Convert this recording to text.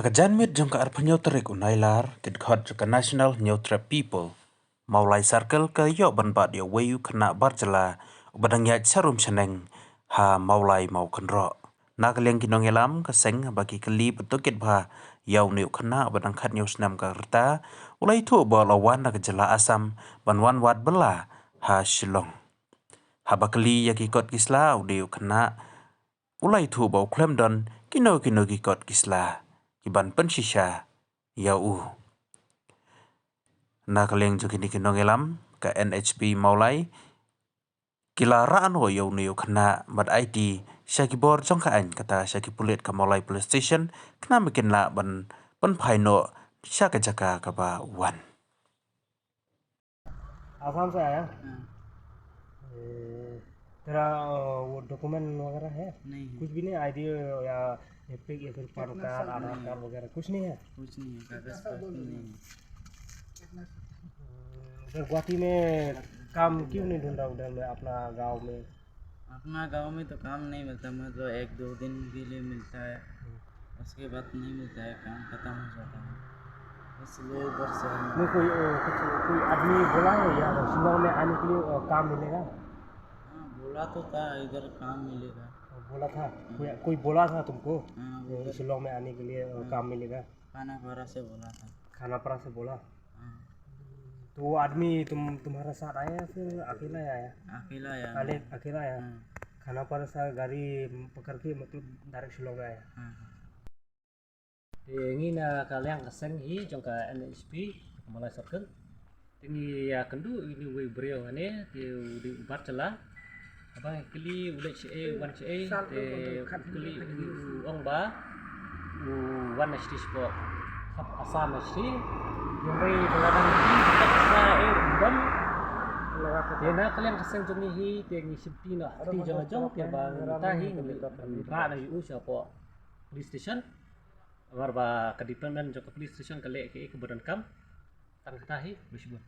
Nagajan mit jong ka arpanyo terik unailar kid khot ka National Neutra People. Maulai circle ka yo banbat yo wayu kena barjala ubadang ya sarum seneng ha maulai mau kenro. Nagaleng kinong elam ka seng bagi keli betukit ba yau niu kena ubadang khat niu senam ka kerta ulai tu ba lawan nagajala asam banwan wat bela ha Shillong. Habakeli ya kikot kisla udiu kena ulai tu ba klem don kino kikot kisla. Iban pensisya yau nakaleng jukini kinong elam ka NHP maulai kila raan ho yau niu kena mat ID syakibor jongkaan kata syakipulit ka maulai police station kena makin la ban paino syakajaka ka ba wan. Assam से आया तेरा वो डॉक्यूमेंट वगैरह है नहीं है। कुछ भी नहीं आईडी या एपिक या फिर पैन कार्ड आधार कार्ड वगैरह कुछ नहीं है कुछ नहीं है, कागज पत्र नहीं है। उधर गुवाहाटी में काम क्यों नहीं ढूंढ रहा उधर में अपना गांव में अपना गांव में तो काम नहीं मिलता, मतलब एक दो दिन के लिए मिलता है, उसके बाद नहीं मिलता है, काम खत्म हो जाता है, इसलिए इधर से नहीं कोई आदमी बोला है या शिमला में आने के लिए काम मिलेगा हाँ बोला तो था इधर काम मिलेगा। बोला था कोई बोला था तुमको हाँ बोला शिलोंग में आने के लिए काम मिलेगा खानापारा से बोला था। खानापारा से बोला हाँ तो वो आदमी तुम्हारा साथ आया या फिर अकेला आया अकेला आया। अकेला आया हाँ खानापारा से गाड़ी पकड़ के मतलब डायरेक्ट शिलोंग आया हाँ thì nghĩ là cả leng cả sang hi trong cả NHP Malay Circle tinggi ya kendu ini we brio ane ti di batala apa kili udah ce wan ce te kili ong ba wan nasti sport hap asam nasti yang we beladang ni tak sa ban dia na kalian kasang jom hi te ngi sipti na ti jong jong te ba ta hi ngi ra na yu siapa police station agar ba kadipan dan jok police station kale ke keberan kam tan katahi bisbun